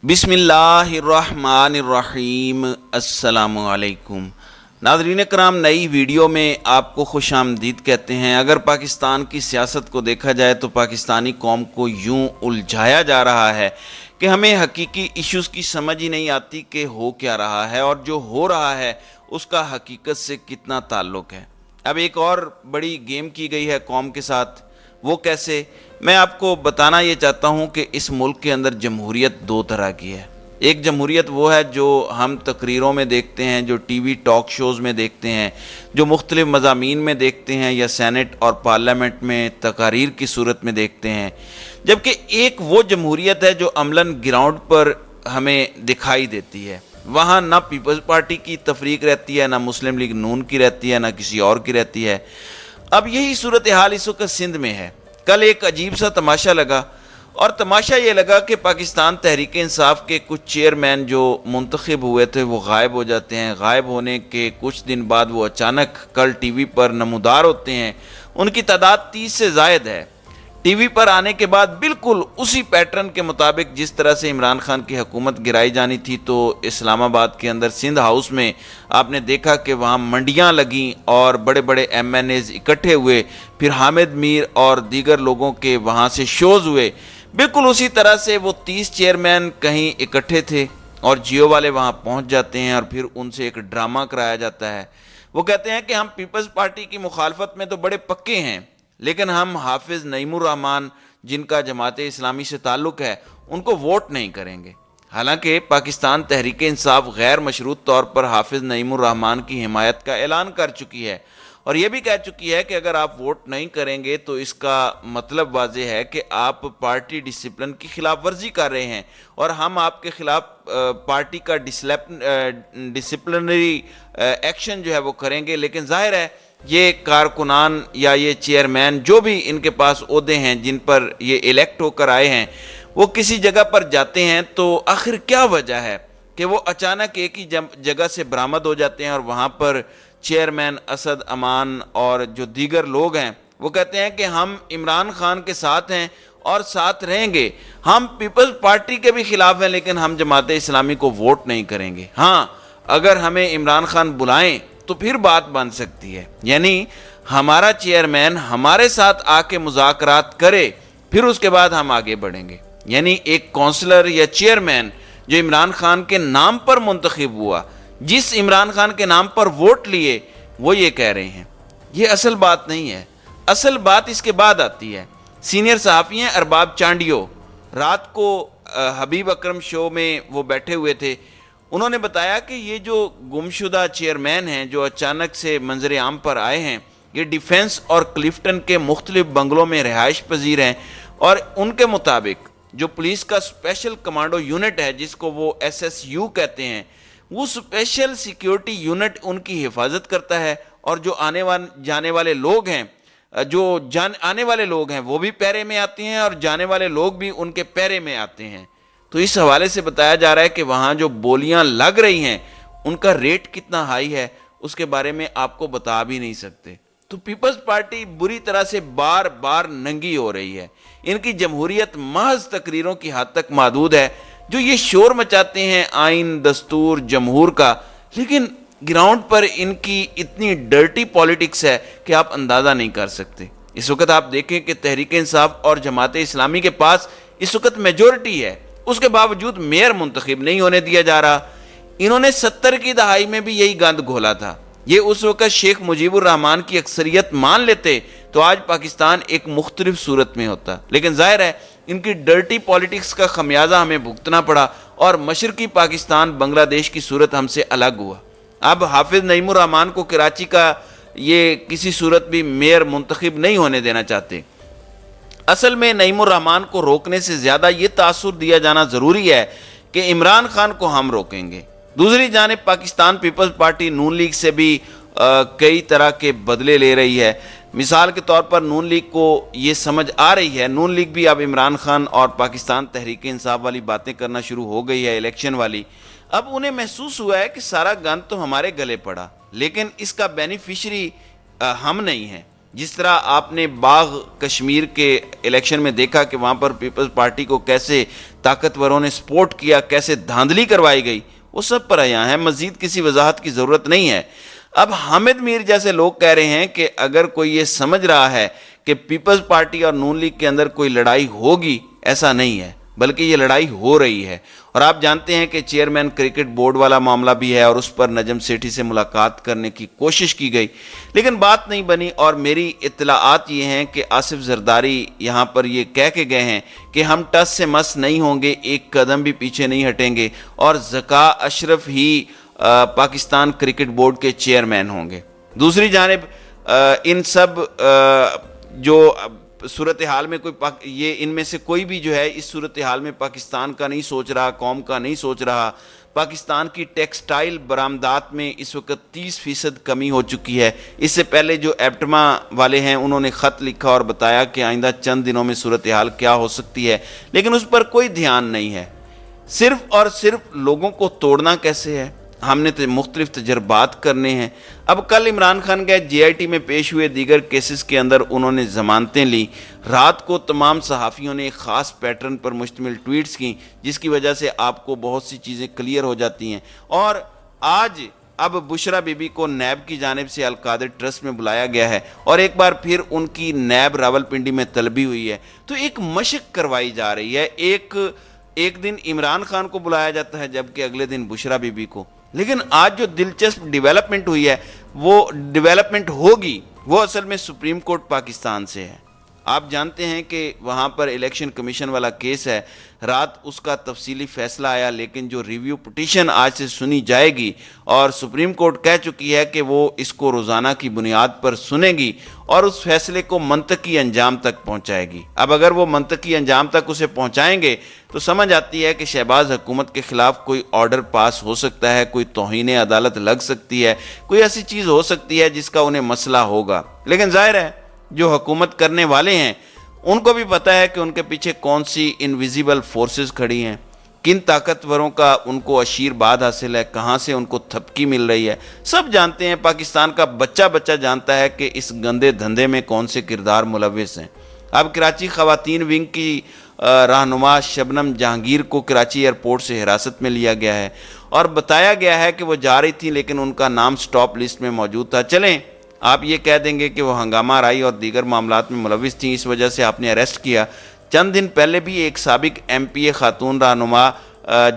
بسم اللہ الرحمن الرحیم۔ السلام علیکم ناظرین کرام، نئی ویڈیو میں آپ کو خوش آمدید کہتے ہیں۔ اگر پاکستان کی سیاست کو دیکھا جائے تو پاکستانی قوم کو یوں الجھایا جا رہا ہے کہ ہمیں حقیقی ایشوز کی سمجھ ہی نہیں آتی کہ ہو کیا رہا ہے اور جو ہو رہا ہے اس کا حقیقت سے کتنا تعلق ہے۔ اب ایک اور بڑی گیم کی گئی ہے قوم کے ساتھ، وہ کیسے؟ میں آپ کو بتانا یہ چاہتا ہوں کہ اس ملک کے اندر جمہوریت دو طرح کی ہے۔ ایک جمہوریت وہ ہے جو ہم تقریروں میں دیکھتے ہیں، جو ٹی وی ٹاک شوز میں دیکھتے ہیں، جو مختلف مضامین میں دیکھتے ہیں یا سینٹ اور پارلیمنٹ میں تقاریر کی صورت میں دیکھتے ہیں، جبکہ ایک وہ جمہوریت ہے جو عملاً گراؤنڈ پر ہمیں دکھائی دیتی ہے۔ وہاں نہ پیپلز پارٹی کی تفریق رہتی ہے، نہ مسلم لیگ نون کی رہتی ہے، نہ کسی اور کی رہتی ہے۔ اب یہی صورتحال اس وقت سندھ میں ہے۔ کل ایک عجیب سا تماشا لگا، اور تماشا یہ لگا کہ پاکستان تحریک انصاف کے کچھ چیئرمین جو منتخب ہوئے تھے وہ غائب ہو جاتے ہیں۔ غائب ہونے کے کچھ دن بعد وہ اچانک کل ٹی وی پر نمودار ہوتے ہیں۔ ان کی تعداد 30 سے زائد ہے۔ ٹی وی پر آنے کے بعد بالکل اسی پیٹرن کے مطابق جس طرح سے عمران خان کی حکومت گرائی جانی تھی، تو اسلام آباد کے اندر سندھ ہاؤس میں آپ نے دیکھا کہ وہاں منڈیاں لگیں اور بڑے بڑے ایم این ایز اکٹھے ہوئے، پھر حامد میر اور دیگر لوگوں کے وہاں سے شوز ہوئے۔ بالکل اسی طرح سے وہ 30 چیئرمین کہیں اکٹھے تھے اور جیو والے وہاں پہنچ جاتے ہیں اور پھر ان سے ایک ڈرامہ کرایا جاتا ہے۔ وہ کہتے ہیں کہ ہم پیپلز پارٹی کی مخالفت میں تو بڑے پکے ہیں، لیکن ہم حافظ نعیم الرحمن جن کا جماعت اسلامی سے تعلق ہے ان کو ووٹ نہیں کریں گے۔ حالانکہ پاکستان تحریک انصاف غیر مشروط طور پر حافظ نعیم الرحمن کی حمایت کا اعلان کر چکی ہے، اور یہ بھی کہہ چکی ہے کہ اگر آپ ووٹ نہیں کریں گے تو اس کا مطلب واضح ہے کہ آپ پارٹی ڈسپلن کی خلاف ورزی کر رہے ہیں، اور ہم آپ کے خلاف پارٹی کا ڈسپلنری ایکشن جو ہے وہ کریں گے۔ لیکن ظاہر ہے یہ کارکنان یا یہ چیئرمین جو بھی ان کے پاس عہدے ہیں جن پر یہ الیکٹ ہو کر آئے ہیں، وہ کسی جگہ پر جاتے ہیں تو آخر کیا وجہ ہے کہ وہ اچانک ایک ہی جگہ سے برآمد ہو جاتے ہیں، اور وہاں پر چیئرمین اسد امان اور جو دیگر لوگ ہیں وہ کہتے ہیں کہ ہم عمران خان کے ساتھ ہیں اور ساتھ رہیں گے، ہم پیپلز پارٹی کے بھی خلاف ہیں لیکن ہم جماعت اسلامی کو ووٹ نہیں کریں گے۔ ہاں، اگر ہمیں عمران خان بلائیں تو پھر بات بن سکتی ہے، یعنی ہمارا چیئرمین ہمارے ساتھ آ کے مذاکرات کرے، پھر اس کے بعد ہم آگے بڑھیں گے۔ یعنی ایک کونسلر یا چیئرمین جو عمران خان کے نام پر منتخب ہوا، جس عمران خان کے نام پر ووٹ لیے، وہ یہ کہہ رہے ہیں۔ یہ اصل بات نہیں ہے، اصل بات اس کے بعد آتی ہے۔ سینئر صحافی ہیں ارباب چانڈیو، رات کو حبیب اکرم شو میں وہ بیٹھے ہوئے تھے۔ انہوں نے بتایا کہ یہ جو گمشدہ چیئرمین ہیں جو اچانک سے منظر عام پر آئے ہیں، یہ ڈیفنس اور کلفٹن کے مختلف بنگلوں میں رہائش پذیر ہیں، اور ان کے مطابق جو پولیس کا اسپیشل کمانڈو یونٹ ہے جس کو وہ ایس ایس یو کہتے ہیں، وہ اسپیشل سیکیورٹی یونٹ ان کی حفاظت کرتا ہے، اور جو آنے والے لوگ ہیں، آنے والے لوگ ہیں وہ بھی پیرے میں آتے ہیں اور جانے والے لوگ بھی ان کے پیرے میں آتے ہیں۔ تو اس حوالے سے بتایا جا رہا ہے کہ وہاں جو بولیاں لگ رہی ہیں ان کا ریٹ کتنا ہائی ہے اس کے بارے میں آپ کو بتا بھی نہیں سکتے۔ تو پیپلز پارٹی بری طرح سے بار بار ننگی ہو رہی ہے۔ ان کی جمہوریت محض تقریروں کی حد تک محدود ہے، جو یہ شور مچاتے ہیں آئین، دستور، جمہور کا، لیکن گراؤنڈ پر ان کی اتنی ڈرٹی پالیٹکس ہے کہ آپ اندازہ نہیں کر سکتے۔ اس وقت آپ دیکھیں کہ تحریک انصاف اور جماعت اسلامی کے پاس اس وقت میجورٹی ہے، اس کے باوجود میئر منتخب نہیں ہونے دیا جا رہا۔ انہوں نے 70 کی دہائی میں بھی یہی گند گھولا تھا۔ یہ اس وقت شیخ مجیب الرحمان کی اکثریت مان لیتے تو آج پاکستان ایک مختلف صورت میں ہوتا، لیکن ظاہر ہے ان کی ڈرٹی پالیٹکس کا خمیازہ ہمیں بھگتنا پڑا، اور مشرقی پاکستان بنگلہ دیش کی صورت ہم سے الگ ہوا۔ اب حافظ نعیم الرحمن کو کراچی کا یہ کسی صورت بھی میئر منتخب نہیں ہونے دینا چاہتے۔ اصل میں نعیم الرحمن کو روکنے سے زیادہ یہ تاثر دیا جانا ضروری ہے کہ عمران خان کو ہم روکیں گے۔ دوسری جانب پاکستان پیپلز پارٹی نون لیگ سے بھی کئی طرح کے بدلے لے رہی ہے۔ مثال کے طور پر نون لیگ کو یہ سمجھ آ رہی ہے، نون لیگ بھی اب عمران خان اور پاکستان تحریک انصاف والی باتیں کرنا شروع ہو گئی ہے، الیکشن والی۔ اب انہیں محسوس ہوا ہے کہ سارا گند تو ہمارے گلے پڑا، لیکن اس کا بینیفیشری ہم نہیں ہیں۔ جس طرح آپ نے باغ کشمیر کے الیکشن میں دیکھا کہ وہاں پر پیپلز پارٹی کو کیسے طاقتوروں نے سپورٹ کیا، کیسے دھاندلی کروائی گئی، وہ سب پر عیاں ہے، مزید کسی وضاحت کی ضرورت نہیں ہے۔ اب حامد میر جیسے لوگ کہہ رہے ہیں کہ اگر کوئی یہ سمجھ رہا ہے کہ پیپلز پارٹی اور نون لیگ کے اندر کوئی لڑائی ہوگی، ایسا نہیں ہے، بلکہ یہ لڑائی ہو رہی ہے۔ اور آپ جانتے ہیں کہ چیئرمین کرکٹ بورڈ والا معاملہ بھی ہے اور اس پر نجم سیٹھی سے ملاقات کرنے کی کوشش کی گئی، لیکن بات نہیں بنی۔ اور میری اطلاعات یہ ہیں کہ آصف زرداری یہاں پر یہ کہہ کے گئے ہیں کہ ہم ٹس سے مس نہیں ہوں گے، ایک قدم بھی پیچھے نہیں ہٹیں گے، اور ذکا اشرف ہی پاکستان کرکٹ بورڈ کے چیئرمین ہوں گے۔ دوسری جانب ان سب جو صورتحال میں یہ ان میں سے کوئی بھی جو ہے اس صورتحال میں پاکستان کا نہیں سوچ رہا، قوم کا نہیں سوچ رہا۔ پاکستان کی ٹیکسٹائل برآمدات میں اس وقت 30% کمی ہو چکی ہے۔ اس سے پہلے جو ایپٹما والے ہیں انہوں نے خط لکھا اور بتایا کہ آئندہ چند دنوں میں صورتحال کیا ہو سکتی ہے، لیکن اس پر کوئی دھیان نہیں ہے۔ صرف اور صرف لوگوں کو توڑنا کیسے ہے، ہم نے مختلف تجربات کرنے ہیں۔ اب کل عمران خان گئے جے آئی ٹی میں پیش ہوئے دیگر کیسز کے اندر انہوں نے ضمانتیں لی۔ رات کو تمام صحافیوں نے ایک خاص پیٹرن پر مشتمل ٹویٹس کی، جس کی وجہ سے آپ کو بہت سی چیزیں کلیئر ہو جاتی ہیں۔ اور آج اب بشرا بی بی کو نیب کی جانب سے القادر ٹرسٹ میں بلایا گیا ہے اور ایک بار پھر ان کی نیب راولپنڈی میں طلبی ہوئی ہے، تو ایک مشق کروائی جا رہی ہے۔ ایک دن عمران خان کو بلایا جاتا ہے جبکہ اگلے دن بشرا بی بی کو۔ لیکن آج جو دلچسپ ڈیولپمنٹ ہوئی ہے، وہ ڈیولپمنٹ ہوگی، وہ اصل میں سپریم کورٹ پاکستان سے ہے۔ آپ جانتے ہیں کہ وہاں پر الیکشن کمیشن والا کیس ہے، رات اس کا تفصیلی فیصلہ آیا، لیکن جو ریویو پٹیشن آج سے سنی جائے گی اور سپریم کورٹ کہہ چکی ہے کہ وہ اس کو روزانہ کی بنیاد پر سنے گی اور اس فیصلے کو منطقی انجام تک پہنچائے گی۔ اب اگر وہ منطقی انجام تک اسے پہنچائیں گے تو سمجھ آتی ہے کہ شہباز حکومت کے خلاف کوئی آرڈر پاس ہو سکتا ہے، کوئی توہین عدالت لگ سکتی ہے، کوئی ایسی چیز ہو سکتی ہے جس کا انہیں مسئلہ ہوگا۔ لیکن ظاہر ہے جو حکومت کرنے والے ہیں ان کو بھی پتہ ہے کہ ان کے پیچھے کون سی انویزیبل فورسز کھڑی ہیں، کن طاقتوروں کا ان کو آشیرواد حاصل ہے، کہاں سے ان کو تھپکی مل رہی ہے، سب جانتے ہیں۔ پاکستان کا بچہ جانتا ہے کہ اس گندے دھندے میں کون سے کردار ملوث ہیں۔ اب کراچی خواتین ونگ کی رہنما شبنم جہانگیر کو کراچی ایئرپورٹ سے حراست میں لیا گیا ہے اور بتایا گیا ہے کہ وہ جا رہی تھی لیکن ان کا نام سٹاپ لسٹ میں موجود تھا۔ چلیں آپ یہ کہہ دیں گے کہ وہ ہنگامہ آرائی اور دیگر معاملات میں ملوث تھیں، اس وجہ سے آپ نے اریسٹ کیا۔ چند دن پہلے بھی ایک سابق ایم پی اے خاتون رہنما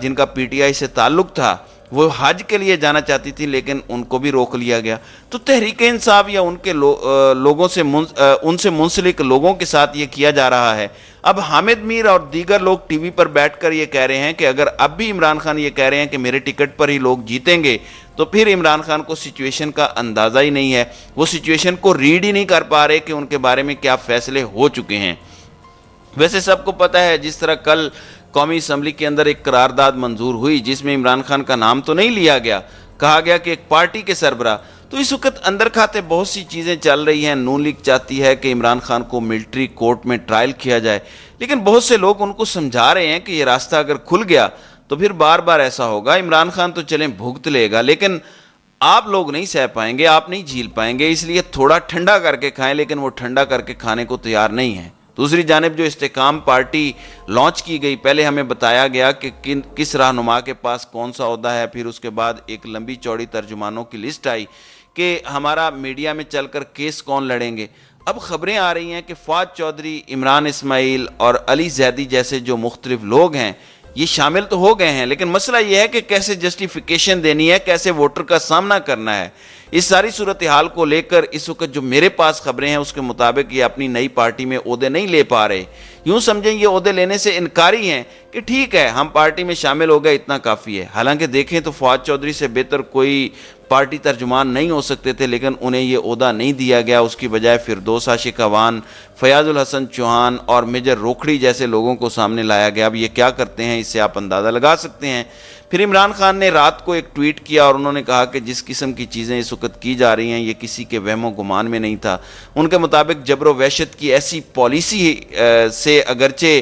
جن کا پی ٹی آئی سے تعلق تھا، وہ حج کے لیے جانا چاہتی تھی لیکن ان کو بھی روک لیا گیا۔ تو تحریک انصاف یا ان سے منسلک لوگوں کے ساتھ یہ کیا جا رہا ہے۔ اب حامد میر اور دیگر لوگ ٹی وی پر بیٹھ کر یہ کہہ رہے ہیں کہ اگر اب بھی عمران خان یہ کہہ رہے ہیں کہ میرے ٹکٹ پر ہی لوگ جیتیں گے، تو پھر عمران خان کو سچویشن کا اندازہ ہی نہیں ہے، وہ سچویشن کو ریڈ ہی نہیں کر پا رہے کہ ان کے بارے میں کیا فیصلے ہو چکے ہیں۔ ویسے سب کو پتہ ہے جس طرح کل قومی اسمبلی کے اندر ایک قرارداد منظور ہوئی جس میں عمران خان کا نام تو نہیں لیا گیا، کہا گیا کہ ایک پارٹی کے سربراہ، تو اس وقت اندر کھاتے بہت سی چیزیں چل رہی ہیں۔ نون لیگ چاہتی ہے کہ عمران خان کو ملٹری کورٹ میں ٹرائل کیا جائے، لیکن بہت سے لوگ ان کو سمجھا رہے ہیں کہ یہ راستہ اگر کھل گیا تو پھر بار بار ایسا ہوگا۔ عمران خان تو چلیں بھگت لے گا لیکن آپ لوگ نہیں سہ پائیں گے، آپ نہیں جھیل پائیں گے، اس لیے تھوڑا ٹھنڈا کر کے کھائیں، لیکن وہ ٹھنڈا کر کے کھانے کو تیار نہیں ہے۔ دوسری جانب جو استحکام پارٹی لانچ کی گئی، پہلے ہمیں بتایا گیا کہ کس رہنما کے پاس کون سا عہدہ ہے، پھر اس کے بعد ایک لمبی چوڑی ترجمانوں کی لسٹ آئی کہ ہمارا میڈیا میں چل کر کیس کون لڑیں گے۔ اب خبریں آ رہی ہیں کہ فواد چودھری، عمران اسماعیل اور علی زیدی جیسے جو مختلف لوگ ہیں یہ شامل تو ہو گئے ہیں، لیکن مسئلہ یہ ہے کہ کیسے جسٹیفیکیشن دینی ہے، کیسے ووٹر کا سامنا کرنا ہے۔ اس ساری صورتحال کو لے کر اس وقت جو میرے پاس خبریں ہیں اس کے مطابق یہ اپنی نئی پارٹی میں عہدے نہیں لے پا رہے۔ یوں سمجھیں یہ عہدے لینے سے انکاری ہیں کہ ٹھیک ہے ہم پارٹی میں شامل ہو گئے، اتنا کافی ہے۔ حالانکہ دیکھیں تو فواد چودھری سے بہتر کوئی پارٹی ترجمان نہیں ہو سکتے تھے، لیکن انہیں یہ عہدہ نہیں دیا گیا، اس کی بجائے فردوس عاشق اعوان، فیاض الحسن چوہان اور میجر روکھڑی جیسے لوگوں کو سامنے لایا گیا۔ اب یہ کیا کرتے ہیں اس سے آپ اندازہ لگا سکتے ہیں۔ پھر عمران خان نے رات کو ایک ٹویٹ کیا اور انہوں نے کہا کہ جس قسم کی چیزیں اس وقت کی جا رہی ہیں یہ کسی کے وہم و گمان میں نہیں تھا۔ ان کے مطابق جبر و وحشت کی ایسی پالیسی سے اگرچہ